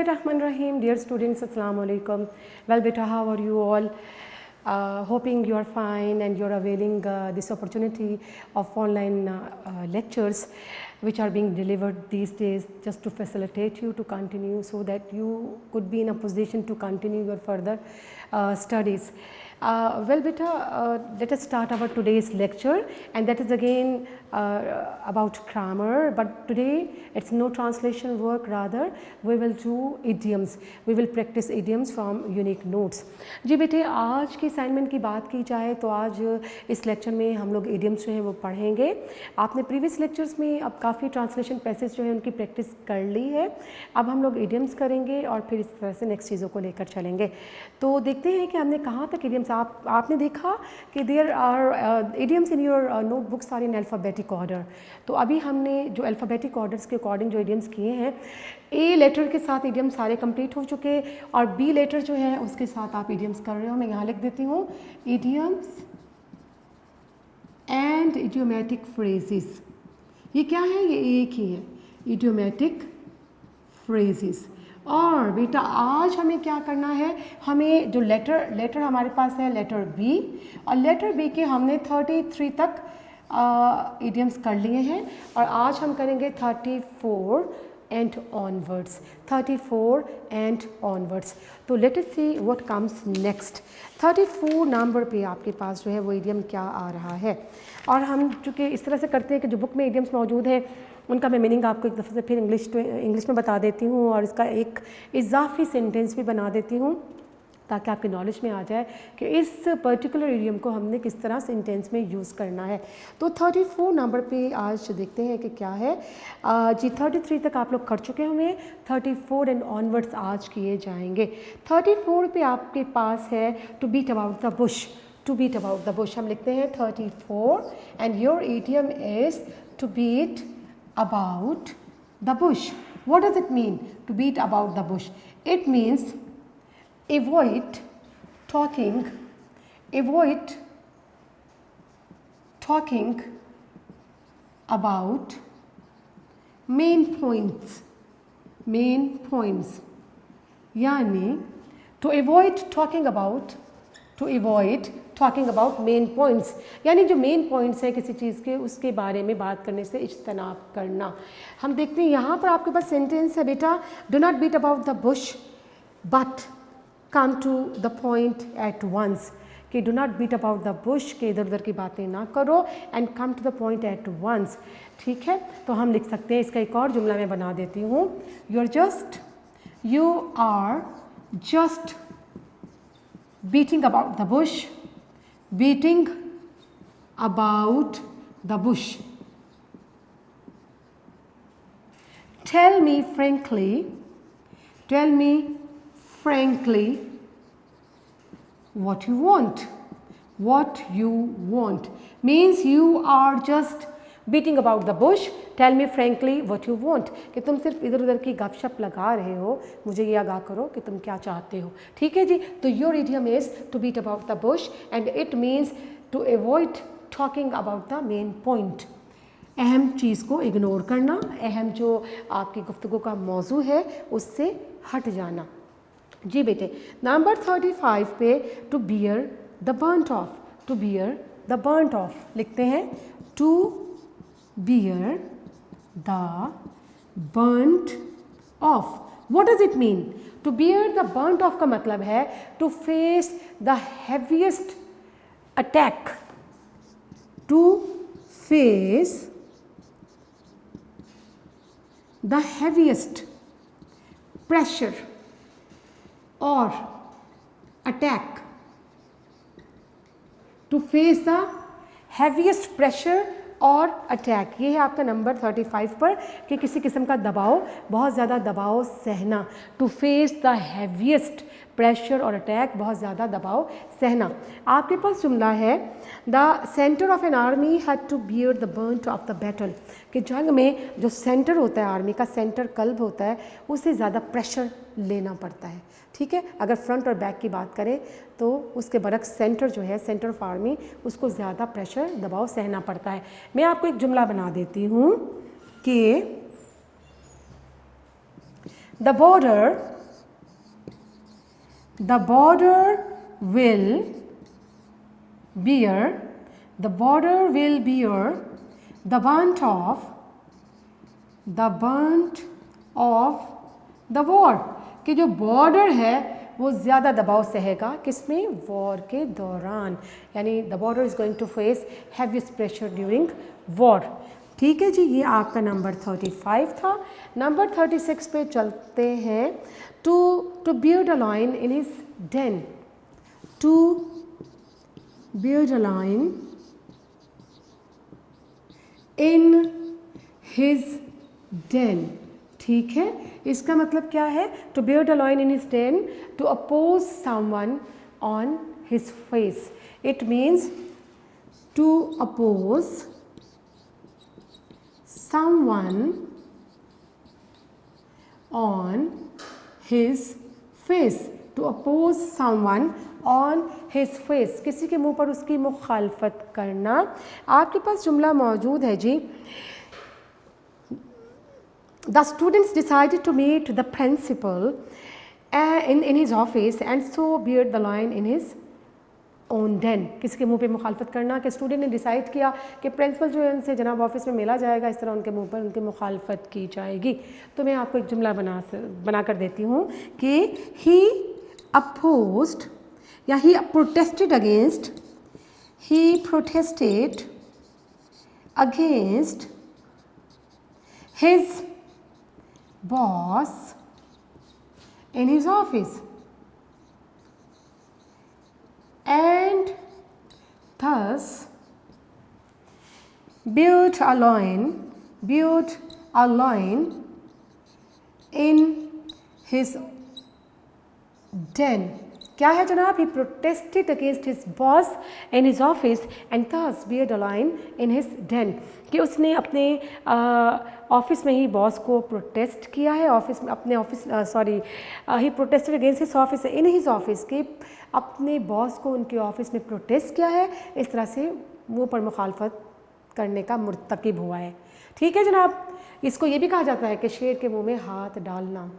Bismillahirrahmanirrahim. Dear students, Assalamu alaikum. Well, beta, how are you all? Hoping you are fine and you are availing this opportunity of online lectures which are being delivered these days just to facilitate you to continue so that you could be in a position to continue your further studies. Well, beta, let us start our today's lecture, and that is again about grammar, but today it's no translation work, rather we will do idioms. We will practice idioms from unique notes. जी बेटे, आज की assignment की बात की जाए तो आज इस लेक्चर में हम लोग idioms जो हैं वो पढ़ेंगे. आपने प्रीवियस लेक्चर्स में अब काफ़ी ट्रांसलेशन पैसेज जो है उनकी प्रैक्टिस कर ली है. अब हम लोग idioms करेंगे और फिर इस तरह से नेक्स्ट चीज़ों को लेकर चलेंगे. तो देखते हैं कि हमने कहाँ तक idioms आपने देखा कि there are idioms in your notebooks are in alphabetic order. तो अभी हमने जो अल्फ़ाबेटिक ऑर्डर्स के अकॉर्डिंग जो idioms किए हैं, ए लेटर के साथ idioms सारे कंप्लीट हो चुके और बी लेटर जो है उसके साथ आप idioms कर रहे हो. मैं यहाँ लिख देती हूँ idioms एंड idiomatic phrases. ये क्या है? ये एक ही है, idiomatic phrases. और बेटा आज हमें क्या करना है, हमें जो लेटर हमारे पास है लेटर बी, और लेटर बी के हमने 33 तक idioms कर लिए हैं और आज हम करेंगे 34 and onwards. 34 and onwards. तो let us see what comes next. 34 number पे आपके पास जो है वो idiom क्या आ रहा है. और हम चूँकि इस तरह से करते हैं कि जो बुक में idioms मौजूद हैं उनका मैं मीनिंग आपको एक दफ़े से फिर इंग्लिश में बता देती हूँ और इसका एक इजाफी सेंटेंस भी बना देती हूँ ताकि आपके नॉलेज में आ जाए कि इस पर्टिकुलर इडियम को हमने किस तरह सेंटेंस में यूज़ करना है. तो 34 नंबर पे आज देखते हैं कि क्या है. जी 33 तक आप लोग कर चुके होंगे, 34 एंड ऑनवर्ड्स आज किए जाएंगे. 34 पे आपके पास है to beat about the bush. To beat about the bush हम लिखते हैं 34 and your idiom is to beat about the bush. What does it mean to beat about the bush? It means avoid talking about main points. यानी to avoid talking about main points, यानी जो main points हैं किसी चीज़ के उसके बारे में बात करने से इज्तनाब करना. हम देखते हैं यहाँ पर आपके पास सेंटेंस है बेटा, do not beat about the bush but come to the point at once. कि do not beat about the bush के इधर उधर की बातें ना करो and come to the point at once. ठीक है, तो हम लिख सकते हैं इसका एक और जुमला मैं बना देती हूँ. You are just beating about the bush. Tell me frankly what you want means you are just beating about the bush. Tell me frankly what you want, कि तुम सिर्फ इधर उधर की गपशप लगा रहे हो, मुझे ये आगाह करो कि तुम क्या चाहते हो. ठीक है जी. तो your idiom is to beat about the bush and it means to avoid talking about the main point. अहम चीज़ को इग्नोर करना, अहम जो आपकी गुफ्तगू का मौजू है उससे हट जाना. जी बेटे, नंबर 35 पे to bear the burnt off लिखते हैं. to bear the burnt off. What does it mean? To bear the burnt off का मतलब है to face the heaviest attack. To face the heaviest pressure or attack. To face the heaviest pressure और attack. ये है आपका number 35 पर कि किसी किस्म का दबाव, बहुत ज़्यादा दबाव सहना. To face the heaviest pressure और अटैक, बहुत ज़्यादा दबाव सहना. आपके पास जुमला है the centre of an army had to bear the burnt of the battle. कि जंग में जो सेंटर होता है, आर्मी का सेंटर कल्ब होता है, उससे ज़्यादा प्रेशर लेना पड़ता है. ठीक है, अगर फ्रंट और बैक की बात करें तो उसके बरक्स सेंटर जो है, सेंटर ऑफ आर्मी, उसको ज़्यादा प्रेशर दबाव सहना पड़ता है. मैं आपको एक जुमला बना देती हूँ कि the border the border will bear the brunt of the war, कि जो बॉर्डर है वो ज़्यादा दबाव सहेगा किसमें, वॉर के दौरान, यानी the border is going to face heaviest pressure during war. ठीक है जी, ये आपका नंबर 35 था। नंबर 36 पे चलते हैं। To beard a line in his den, to beard a line in his den. ठीक है, इसका मतलब क्या है, to beard a line in his den, to oppose someone on his face. It means to oppose someone on his face, to oppose someone on his face, किसी के मुंह पर उसकी मुखालफत करना। आपके पास जुमला मौजूद है जी, the students decided to meet the principal in his office and so beard the line in his own den. किसके मुंह पे मुखालफत करना, कि स्टूडेंट ने डिसाइड किया कि प्रिंसिपल जो है उनसे जनाब ऑफिस में मिला जाएगा, इस तरह उनके मुंह पर उनकी मुखालफत की जाएगी। तो मैं आपको एक जुमला बना कर देती हूँ कि ही अपोज्ड या he protested against his boss in his office and thus built a line in his den। क्या है जनाब, he protested against his boss in his office and thus built a line in his den, कि उसने अपने office में ही boss को protest किया है, ऑफिस में अपने ऑफिस ही protested against his office in his office, कि अपने बॉस को उनके ऑफिस में प्रोटेस्ट किया है, इस तरह से मुंह पर मुखालफत करने का मुर्तकिब हुआ है। ठीक है जनाब, इसको ये भी कहा जाता है कि शेर के मुंह में हाथ डालना,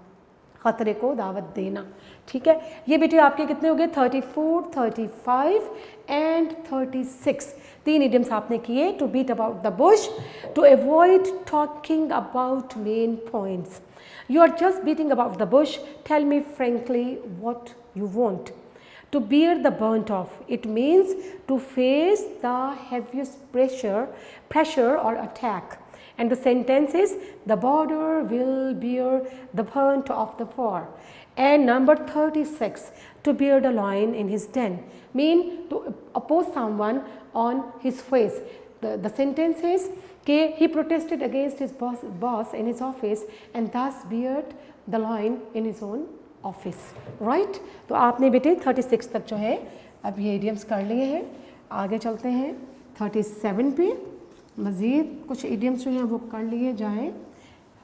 ख़तरे को दावत देना। ठीक है, ये बेटे आपके कितने हो गए, 34, 35 एंड 36। 3 इडियम्स आपने किए। To beat about the bush, to avoid talking about main points, you are just beating about the bush, tell me frankly what you want. To bear the burnt of, it means to face the heaviest pressure or attack. And the sentence is, the border will bear the brunt of the war. And number 36, to bear the lion in his den, mean to oppose someone on his face. The sentence is, he protested against his boss in his office and thus beard the lion in his own office. Right, तो आपने बेटे 36 तक जो है अब ये idioms कर लिए हैं। आगे चलते हैं 37 पे, मज़ीद कुछ इडियम्स जो हैं वो कर लिए जाएं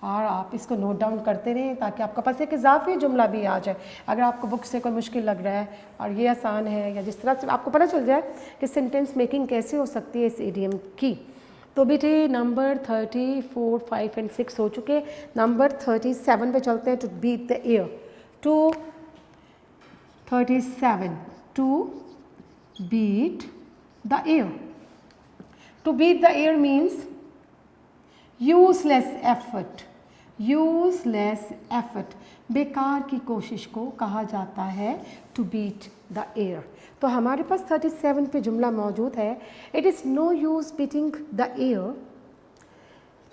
और आप इसको नोट डाउन करते रहें ताकि आपके पास एक इजाफी जुमला भी आ जाए। अगर आपको बुक से कोई मुश्किल लग रहा है और ये आसान है, या जिस तरह से आपको पता चल जाए कि सेंटेंस मेकिंग कैसे हो सकती है इस इडियम की। तो बेटे नंबर 34, 5 एंड 6 हो चुके। नंबर 37 पे चलते हैं। To beat the air, to 37, to beat the air. To beat the air means useless effort, बेकार की कोशिश को कहा जाता है to beat the air। तो हमारे पास 37 पे जुमला मौजूद है, it is no use beating the air,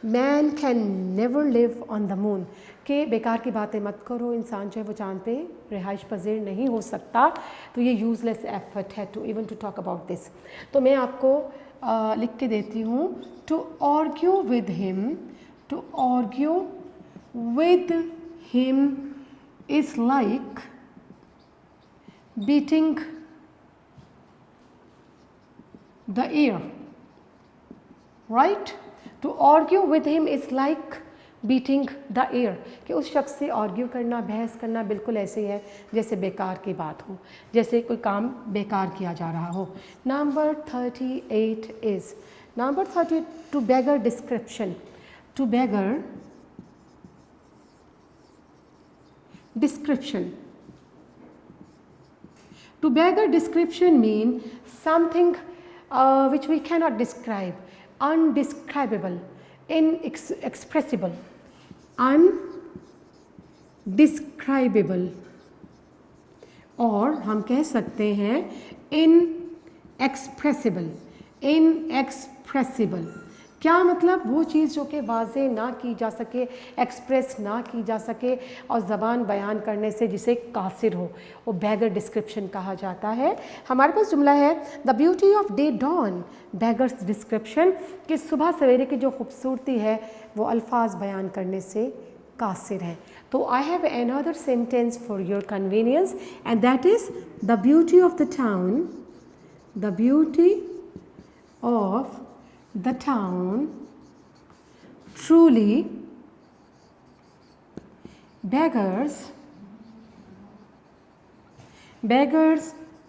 man can never live on the moon, कि बेकार की बातें मत करो, इंसान जो है वो चांद पे रिहाइश पजीर नहीं हो सकता। तो ये यूज़लेस एफर्ट है to even to talk about this. तो मैं आपको लिख के देती हूँ, to argue with him, to argue with him is like beating the air. Right, to argue with him is like beating the air, कि उस शख्स से आर्ग्यू करना, बहस करना बिल्कुल ऐसे ही है जैसे बेकार की बात हो, जैसे कोई काम बेकार किया जा रहा हो। Number 38 is, number 30, to beggar description, to beggar description, To beggar description mean something which we cannot describe, undescribable, inexpressible, undescribable, और हम कह सकते हैं इनएक्सप्रेसिबल। इनएक्सप्रेसिबल क्या मतलब? वो चीज़ जो कि वाज़े ना की जा सके, एक्सप्रेस ना की जा सके और ज़बान बयान करने से जिसे कासिर हो, वो बैगर डिस्क्रिप्शन कहा जाता है। हमारे पास जुमला है the beauty of day dawn, beggars description, कि सुबह सवेरे की जो खूबसूरती है वो अल्फाज बयान करने से कासिर है। तो I have another sentence for your convenience and that is the beauty of the town, the beauty of the town truly beggars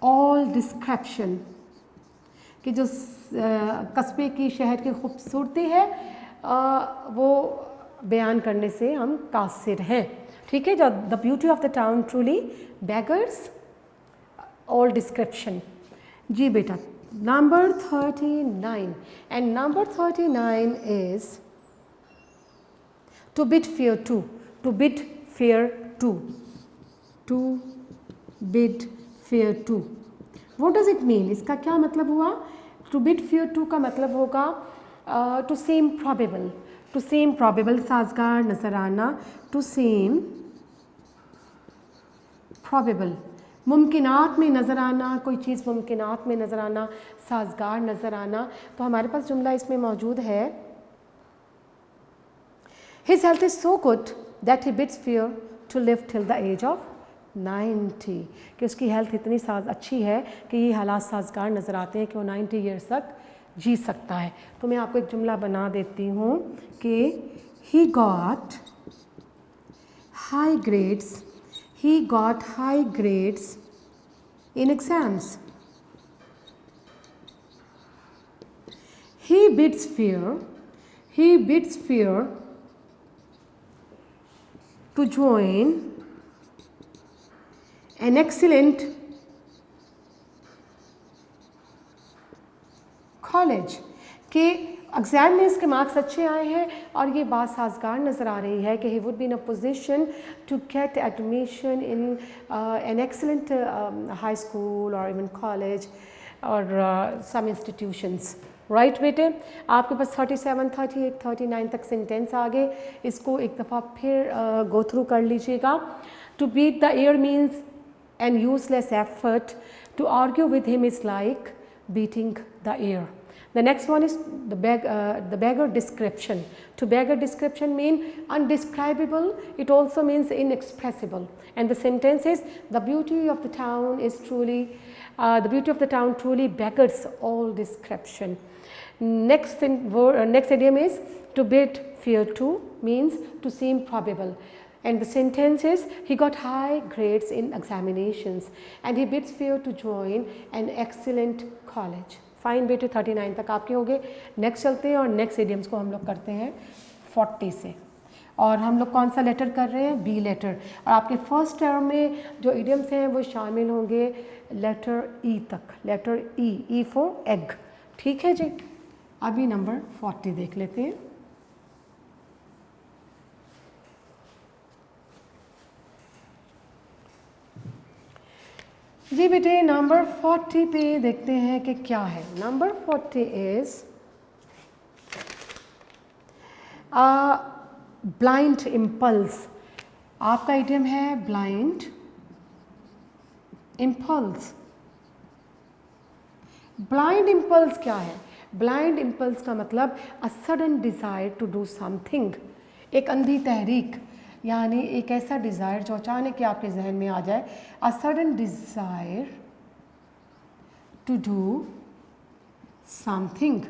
all description, कि जो कस्बे की शहर की खूबसूरती है वो बयान करने से हम कासिर हैं। ठीक है, जो the beauty of the town truly beggars all description. जी बेटा, number 39, and number 39 is to bid fair to, to bid fair to, to bid fair to. What does it mean? इसका क्या मतलब हुआ? To bid fair to का मतलब होगा to seem probable, to seem probable, साजगार नजर आना, to seem probable, मुमकिनात में नज़र आना, कोई चीज़ मुमकिनात में नज़र आना, साजगार नज़र आना। तो हमारे पास जुमला इसमें मौजूद है His health is so good that he bids fair to live till the age of 90, कि उसकी हेल्थ इतनी अच्छी है कि ये हालात साजगार नज़र आते हैं कि वो 90 ईयर्स तक जी सकता है। तो मैं आपको एक जुमला बना देती हूँ कि he got high grades, he got high grades in exams. He bids fair to join an excellent college, कि एग्ज़ाम में इसके मार्क्स अच्छे आए हैं और ये बात साजगार नज़र आ रही है कि he would be in a position to get admission in an excellent high school और इवन कॉलेज और सम इंस्टीट्यूशंस। राइट बेटे, आपके पास 37, 38, 39 तक सेंटेंस आ गए। इसको एक दफ़ा फिर गो थ्रू कर लीजिएगा। To beat the air means an useless effort, to argue with him is like beating the air. The next one is the beggar description. To beggar description mean undescribable. It also means inexpressible. And the sentence is the beauty of the town is truly, the beauty of the town truly beggars all description. Next idiom is to bid fair to, means to seem probable. And the sentence is he got high grades in examinations and he bids fair to join an excellent college. Fine बेटे, 39 तक आपके हो गए। Next चलते हैं और next idioms को हम लोग करते हैं 40 से। और हम लोग कौन सा लेटर कर रहे हैं? B letter. और आपके फर्स्ट टर्म में जो इडियम्स हैं वो शामिल होंगे लेटर ई तक, लेटर ई फॉर एग। ठीक है जी, अभी नंबर 40 देख लेते हैं। जी बेटे, नंबर 40 पे देखते हैं कि क्या है। Number 40 is blind impulse. आपका इडियम है ब्लाइंड इम्पल्स। ब्लाइंड इम्पल्स क्या है? ब्लाइंड इम्पल्स का मतलब a sudden desire to do something, एक अंधी तहरीक, यानी एक ऐसा डिज़ायर जो अचानक कि आपके जहन में आ जाए। A sudden desire to do something,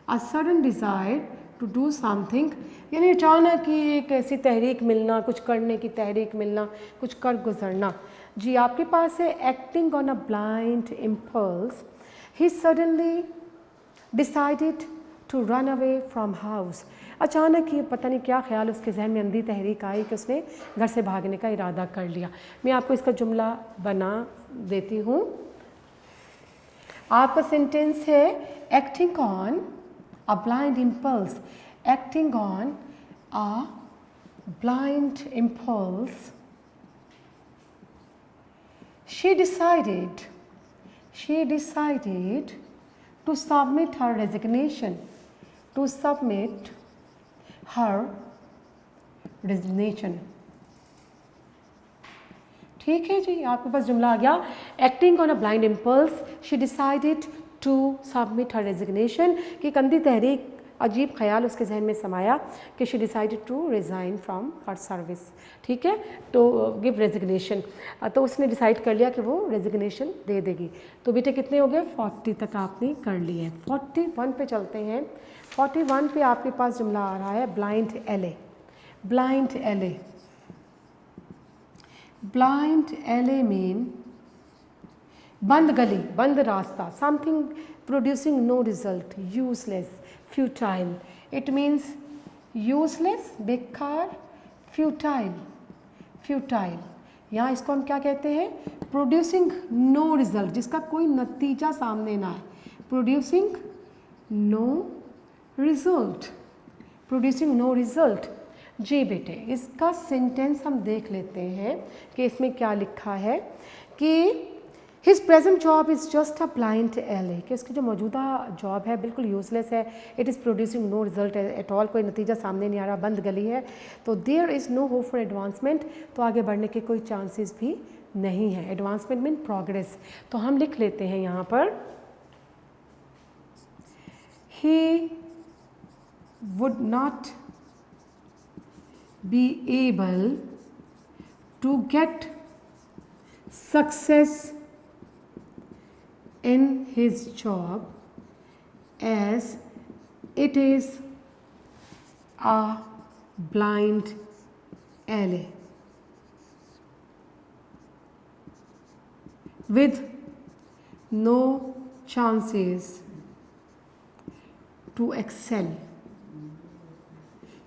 a sudden desire to do something, यानी अचानक ही एक ऐसी तहरीक मिलना, कुछ करने की तहरीक मिलना, कुछ कर गुजरना। जी आपके पास है acting on a blind impulse, he suddenly decided to run away from house. अचानक ही पता नहीं क्या ख्याल उसके जहन में अंधी तहरीक आई कि उसने घर से भागने का इरादा कर लिया। मैं आपको इसका जुमला बना देती हूँ आपका सेंटेंस है acting on a blind impulse, acting on a blind impulse she decided to submit her resignation, to submit her resignation. ठीक है जी, आपके पास जुमला आ गया, acting on a blind impulse she decided to submit her resignation, कि कंधी तहरीक अजीब ख्याल उसके जहन में समाया कि she decided to resign from her service, ठीक है, तो गिव रेजिग्नेशन, तो उसने डिसाइड कर लिया कि वो रेजिग्नेशन दे देगी। तो बेटे कितने हो गए, 40 तक आपने कर लिए। 41 पे चलते हैं। 41 पे आपके पास जुमला आ रहा है ब्लाइंड एले, ब्लाइंड एले, ब्लाइंड एले मीन बंद गली, बंद रास्ता, something producing no result, useless, futile, it means useless, बेकार, फ्यूटाइल, फ्यूटाइल। यहाँ इसको हम क्या कहते हैं, प्रोड्यूसिंग नो रिजल्ट, जिसका कोई नतीजा सामने ना है, producing no result, producing no result. जी बेटे, इसका सेंटेंस हम देख लेते हैं कि इसमें क्या लिखा है कि his present job is just a blind एले, कि उसकी जो मौजूदा जॉब है बिल्कुल यूजलेस है, it is producing no result at all, कोई नतीजा सामने नहीं आ रहा, बंद गली है, तो there is no hope for advancement, तो आगे बढ़ने के कोई चांसेस भी नहीं है। एडवांसमेंट मीन प्रोग्रेस, तो हम लिख लेते हैं यहाँ पर ही would not be able to get success in his job as it is a blind alley with no chances to excel।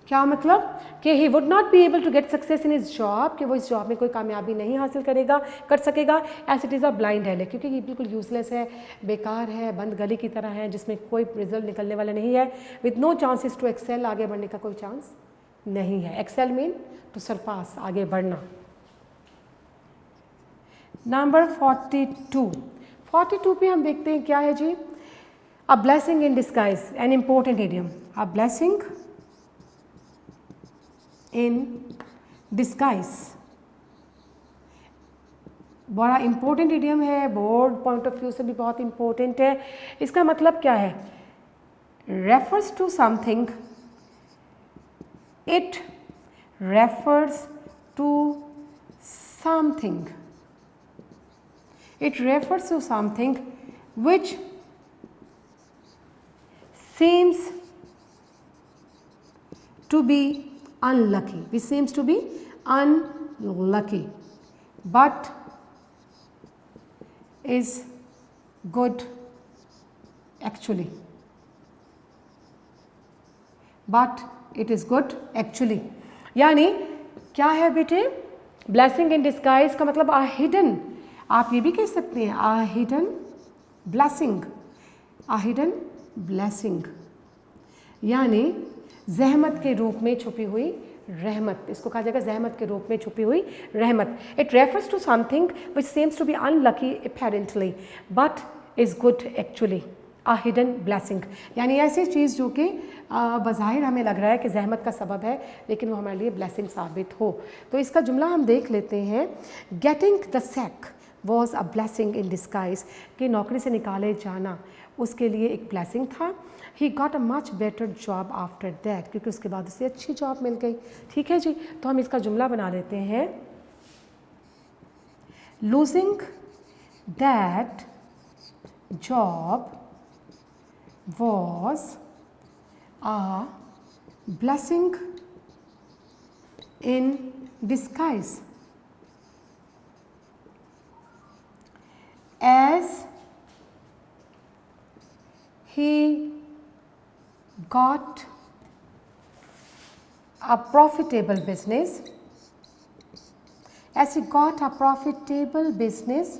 क्या मतलब कि he would not be able to get success in his job, कि वो इस job में कोई कामयाबी नहीं हासिल कर सकेगा, as it is a blind alley, क्योंकि ये बिल्कुल यूजलेस है, बेकार है, बंद गली की तरह है, जिसमें कोई रिजल्ट निकलने वाला नहीं है, with no chances to excel, आगे बढ़ने का कोई चांस नहीं है। एक्सेल मीन टू सरपास, आगे बढ़ना। नंबर 42 पे हम देखते हैं क्या है जी, a blessing in disguise, an important idiom, a blessing in disguise, बड़ा इम्पोर्टेंट इडियम है, बोर्ड पॉइंट ऑफ व्यू से भी बहुत इम्पोर्टेंट है। इसका मतलब क्या है, refers to something, it refers to something, it refers to something which seems to be unlucky, which seems to be unlucky, but is good actually, but it is good actually। यानी क्या है बेटे, blessing in disguise का मतलब a hidden, आप ये भी कह सकते हैं a hidden blessing, a hidden blessing, यानी जहमत के रूप में छुपी हुई रहमत, इसको कहा जाएगा जहमत के रूप में छुपी हुई रहमत। It refers to something which seems to be unlucky apparently but is good actually, a hidden blessing, यानी ऐसी चीज़ जो कि बज़ाहिर हमें लग रहा है कि जहमत का सबब है, लेकिन वो हमारे लिए ब्लेसिंग साबित हो। तो इसका जुमला हम देख लेते हैं, getting the sack was a blessing in disguise, कि नौकरी से निकाले जाना उसके लिए एक ब्लेसिंग था। ही got a much better job after that, क्योंकि उसके बाद उसे अच्छी जॉब मिल गई। ठीक है जी, तो हम इसका जुमला बना लेते हैं, losing that job was a blessing in disguise, as he got a profitable business, as he got a profitable business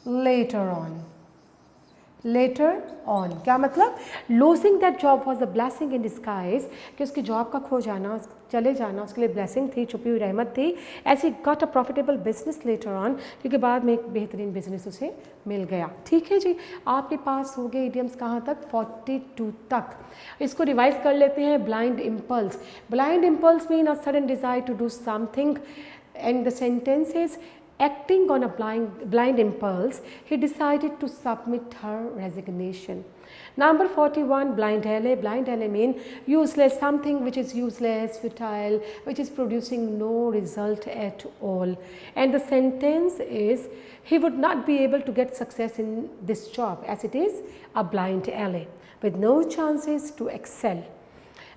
later on. Later on क्या मतलब, losing that job was a blessing in disguise, कि उसकी job का खो जाना, चले जाना उसके लिए ब्लेसिंग थी, छुपी हुई रहमत थी। ऐसी got a profitable business later on, क्योंकि बाद में एक बेहतरीन बिजनेस उसे मिल गया। ठीक है जी, आपके पास हो गए इडियम्स कहाँ तक, 42 तक। इसको रिवाइज कर लेते हैं। Blind impulse, blind impulse mean a sudden desire to do something, and the sentences acting on a blind impulse, he decided to submit her resignation. Number 41, blind alley. Blind alley mean useless, something which is useless, futile, which is producing no result at all. And the sentence is, he would not be able to get success in this job as it is a blind alley with no chances to excel.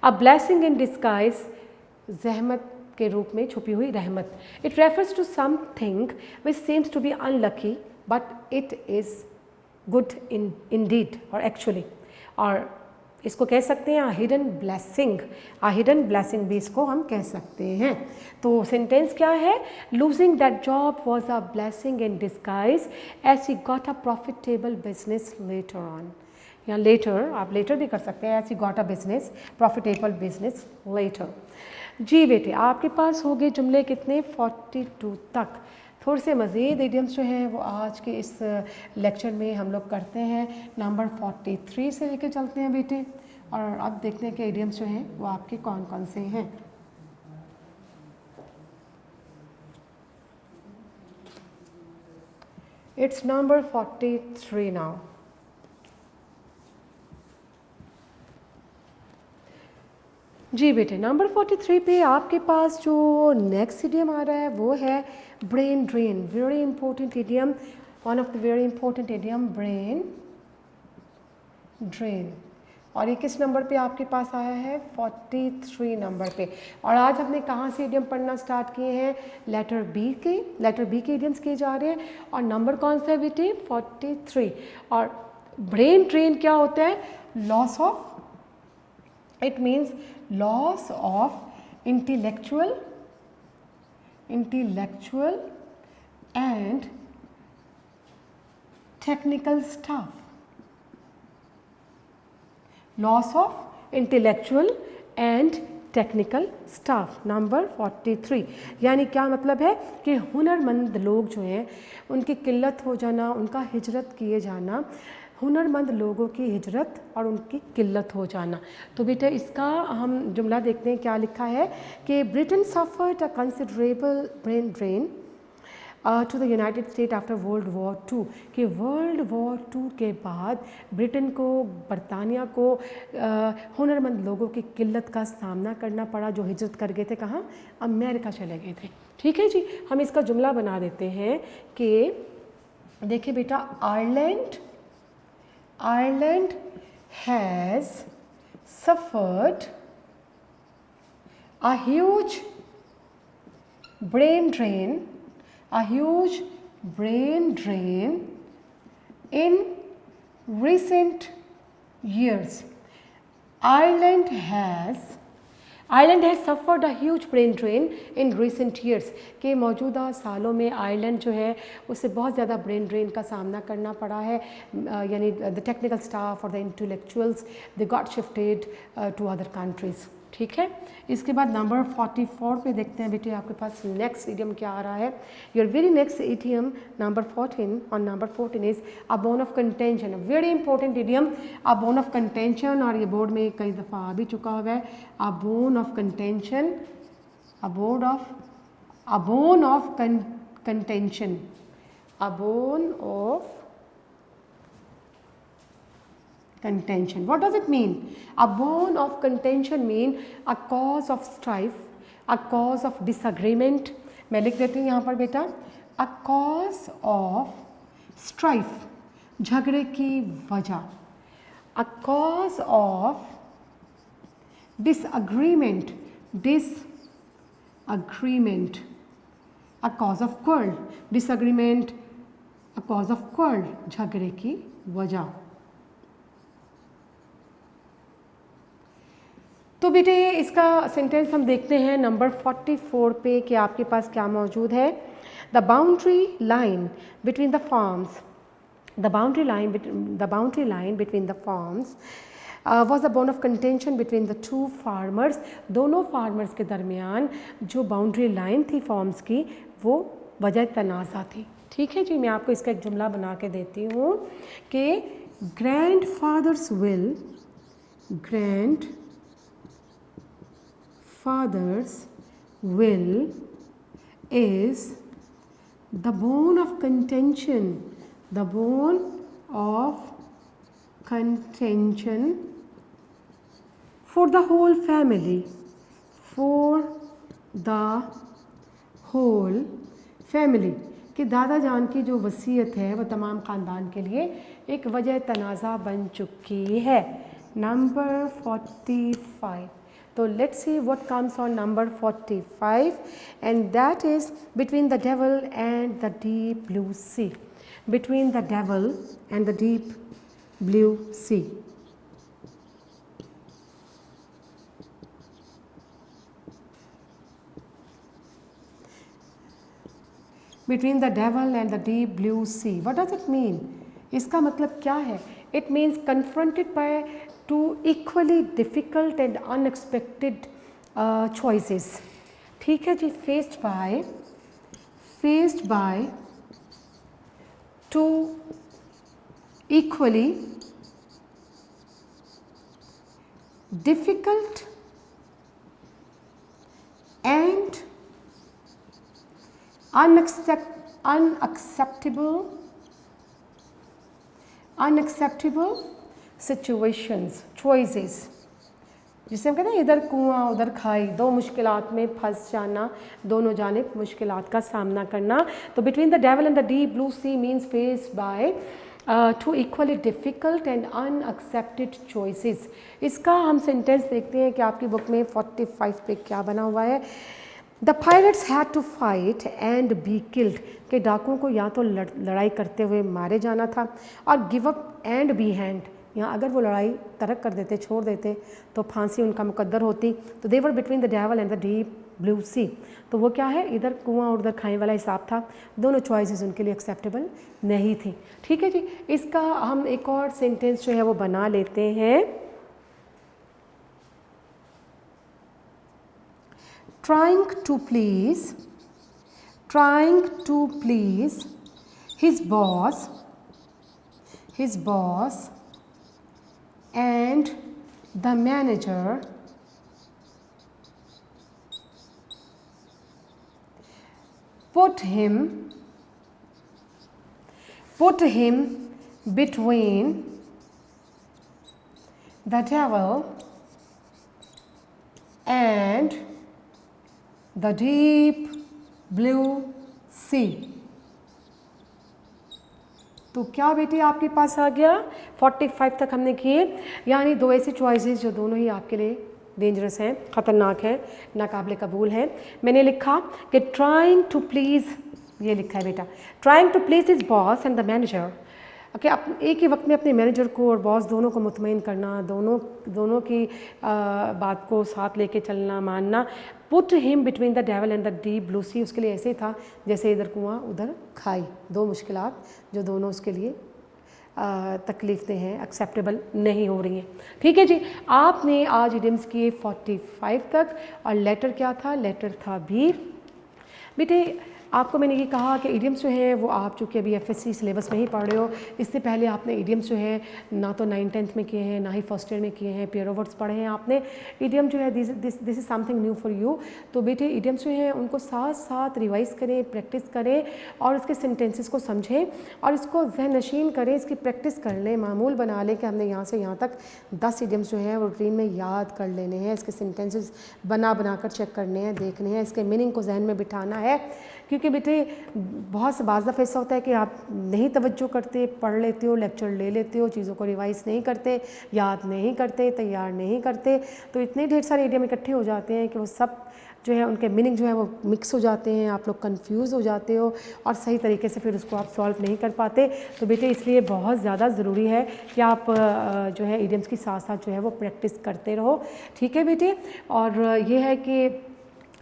A blessing in disguise, जहमत के रूप में छुपी हुई रहमत. It refers to something which seems to be unlucky but it is good indeed or actually. और इसको कह सकते हैं हिडन ब्लेसिंग, हिडन ब्लेसिंग भी इसको हम कह सकते हैं. तो सेंटेंस क्या है, losing that job was a blessing in disguise as he got a profitable business later on. या लेटर, आप लेटर भी कर सकते हैं, as he got a business profitable business later. जी बेटे, आपके पास हो गए जुमले कितने, 42 तक. थोड़े से मज़ीद इडियम्स जो हैं वो आज के इस लेक्चर में हम लोग करते हैं. नंबर 43 से लेके चलते हैं बेटे, और अब देखते हैं कि इडियम्स जो हैं वो आपके कौन कौन से हैं. It's number 43 now. जी बेटे, नंबर 43 पे आपके पास जो नेक्स्ट इडियम आ रहा है वो है brain drain. Very important idiom, one of the very important idiom, brain drain. और ये किस नंबर पे आपके पास आया है, 43 नंबर पे. और आज हमने कहाँ से इडियम पढ़ना स्टार्ट किए हैं, लेटर बी के इडियम्स किए जा रहे हैं. और नंबर कौन सा है बेटे, 43. और ब्रेन ड्रेन क्या होता है, loss of, it means loss of intellectual and technical stuff. Loss of intellectual and technical staff. Number 43 यानी क्या मतलब है कि हुनरमंद लोग जो हैं उनकी किल्लत हो जाना, उनका हिजरत किए जाना, हुनरमंद लोगों की हिजरत और उनकी किल्लत हो जाना. तो बेटा इसका हम जुमला देखते हैं क्या लिखा है कि Britain suffered a considerable brain drain to the United State after World War 2. कि वर्ल्ड वॉर 2 के बाद ब्रिटेन को, बरतानिया को हुनरमंद लोगों की किल्लत का सामना करना पड़ा जो हिजरत कर गए थे कहाँ, अमेरिका चले गए थे. ठीक है जी, हम इसका जुमला बना देते हैं कि देखिए बेटा, Ireland has suffered a huge brain drain in recent years. Ireland has suffered a huge brain drain in recent years. के मौजूदा सालों में आयरलैंड जो है उससे बहुत ज़्यादा ब्रेन ड्रेन का सामना करना पड़ा है. यानी द टेक्निकल स्टाफ और the intellectuals they got shifted to other countries. ठीक है, इसके बाद नंबर 44 पे देखते हैं बेटे आपके पास नेक्स्ट इडियम क्या आ रहा है. Your very next idiom number 14 और number 14 is a bone of contention. Very important idiom, a bone of contention. और ये बोर्ड में कई दफ़ा आ भी चुका हुआ है. A bone of contention, a bone of contention, a bone of contention. What does it mean? A bone of contention mean a cause of strife, a cause of disagreement. मैं लिख देती हूँ यहाँ पर बेटा, a cause of strife, झगड़े की वजह, a cause of disagreement, a cause of quarrel, disagreement, a cause of quarrel, झगड़े की वजह. तो बेटे इसका सेंटेंस हम देखते हैं नंबर 44 पे कि आपके पास क्या मौजूद है. The boundary line between the farms The boundary line between the farms was a bone of contention between the two farmers. दोनों farmers के दरमियान जो boundary line थी farms की वो वजह तनाज़ा थी। ठीक है जी, मैं आपको इसका एक जुमला बना के देती हूँ कि grandfather's will is the bone of contention for the whole family, कि दादा जान की जो वसीयत है वो तमाम ख़ानदान के लिए एक वजह तनाज़ा बन चुकी है। नंबर 45, तो let's see what comes on number 45 and that is between the devil and the deep blue sea. Between the devil and the deep blue sea. Between the devil and the deep blue sea. What does it mean? इसका मतलब क्या है? It means confronted by two equally difficult and unexpected choices. ठीक है जी, faced by two equally difficult and unacceptable situations, choices, जिसे हम कहते हैं इधर कुआं उधर खाई, दो मुश्किलात में फंस जाना, दोनों जानिब मुश्किलात का सामना करना। तो between the devil and the deep blue sea means faced by two equally difficult and unaccepted choices. इसका हम सेंटेंस देखते हैं कि आपकी बुक में 45 पे क्या बना हुआ है। The pirates had to fight and be killed, के डाकुओं को या तो लड़ाई करते हुए मारे जाना था और give up and be hanged, यहाँ अगर वो लड़ाई तर्क कर देते, छोड़ देते तो फांसी उनका मुकद्दर होती। तो they were between the devil and the deep blue sea, तो वो क्या है, इधर कुआं और उधर खाने वाला हिसाब था। दोनों चॉइसेस उनके लिए एक्सेप्टेबल नहीं थी। ठीक है जी, इसका हम एक और सेंटेंस जो है वो बना लेते हैं। trying to please his boss and the manager put him between the devil and the deep blue sea। तो क्या बेटी आपके पास आ गया? 45 तक हमने किए, यानी दो ऐसी चॉइसेस जो दोनों ही आपके लिए डेंजरस हैं, ख़तरनाक हैं, नाकाबिले कबूल हैं। मैंने लिखा कि ट्राइंग टू प्लीज़, ये लिखा है बेटा, trying to please his boss and the manager, कि एक ही वक्त में अपने मैनेजर को और बॉस दोनों को मुतमईन करना, दोनों की बात को साथ लेके चलना, मानना। Put him between the devil and the deep blue sea, उसके लिए ऐसे था जैसे इधर कुआं उधर खाई, दो मुश्किलात जो दोनों उसके लिए तकलीफ़ हैं, एक्सेप्टेबल नहीं हो रही हैं। ठीक है जी, आपने आज इडियम्स किए 45 तक, और लेटर क्या था? लेटर था भी। बेटे आपको मैंने ये कहा कि इडियम्स जो है वो आप चूँकि अभी एफएससी सिलेबस में ही पढ़ रहे हो, इससे पहले आपने इडियम्स जो है ना तो 9th-10th में किए हैं, ना ही फर्स्ट ईयर में किए हैं, पेयर ऑफ वर्ड्स पढ़े हैं आपने। इडियम जो है this is something new for you. तो बेटे इडियम्स जो हैं उनको साथ साथ रिवाइज़ करें, प्रैक्टिस करें और इसके सेंटेंसेस को समझें और इसको जहन नशीन करें, इसकी प्रैक्टिस कर लें, मामूल बना लें कि हमने यहाँ से यहाँ तक 10 इडियम्स जो हैं वो रूटीन में याद कर लेने हैं, इसके सेंटेंसेस बना कर चेक करने हैं, देखने हैं, इसके मीनिंग को जहन में बिठाना है। क्योंकि बेटे बहुत से बाज़ दफ़ा ऐसा होता है कि आप नहीं तवज्जो करते, पढ़ लेते हो, लेक्चर ले लेते हो, चीज़ों को रिवाइज़ नहीं करते, याद नहीं करते, तैयार नहीं करते, तो इतने ढेर सारे इडियम इकट्ठे हो जाते हैं कि वो सब जो है उनके मीनिंग जो है वो मिक्स हो जाते हैं, आप लोग कंफ्यूज हो जाते हो और सही तरीके से फिर उसको आप सॉल्व नहीं कर पाते। तो बेटे इसलिए बहुत ज़्यादा ज़रूरी है कि आप जो है इडियम्स के साथ साथ जो है वो प्रैक्टिस करते रहो। ठीक है बेटे, और ये है कि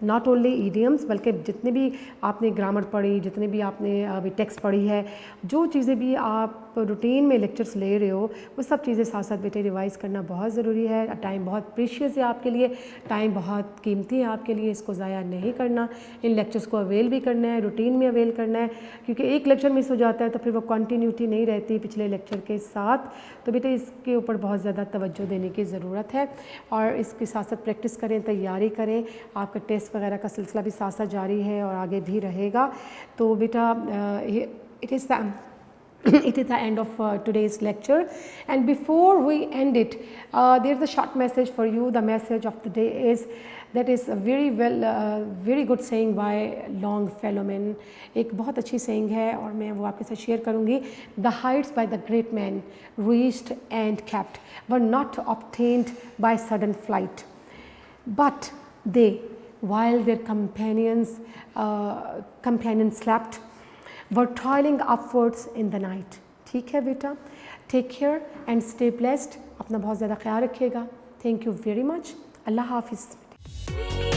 नॉट ओनली ईडियम्स बल्कि जितने भी आपने ग्रामर पढ़ी, जितने भी आपने अभी टेक्स्ट पढ़ी है, जो चीज़ें भी आप रूटीन में लेक्चर्स ले रहे हो, वो सब चीज़ें साथ साथ बेटे रिवाइज़ करना बहुत ज़रूरी है। टाइम बहुत प्रीशियस है आपके लिए, टाइम बहुत कीमती है आपके लिए, इसको ज़ाया नहीं करना। इन लेक्चर्स को अवेल भी करना है, रूटीन में अवेल करना है, क्योंकि एक लेक्चर मिस हो जाता है तो फिर वो कंटिन्यूटी नहीं रहती पिछले लेक्चर के साथ। तो बेटे इसके ऊपर बहुत ज़्यादा तवज्जो देने की ज़रूरत है और इसके साथ साथ प्रैक्टिस करें, तैयारी करें। आपका टेस्ट वगैरह का सिलसिला भी साथ साथ जारी है और आगे भी रहेगा। तो बेटा it is the end of today's lecture, and before we end it, there's a short message for you. The message of the day is that is a very good saying by Longfellow. एक बहुत अच्छी saying है और मैं वो आपके साथ share करूँगी। The heights by the great men reached and kept were not obtained by sudden flight, but they, while their companions slept, were toiling upwards in the night. ठीक है बेटा, take care and stay blessed. अपना बहुत ज़्यादा ख्याल रखिएगा। Thank you very much. अल्लाह हाफिज़।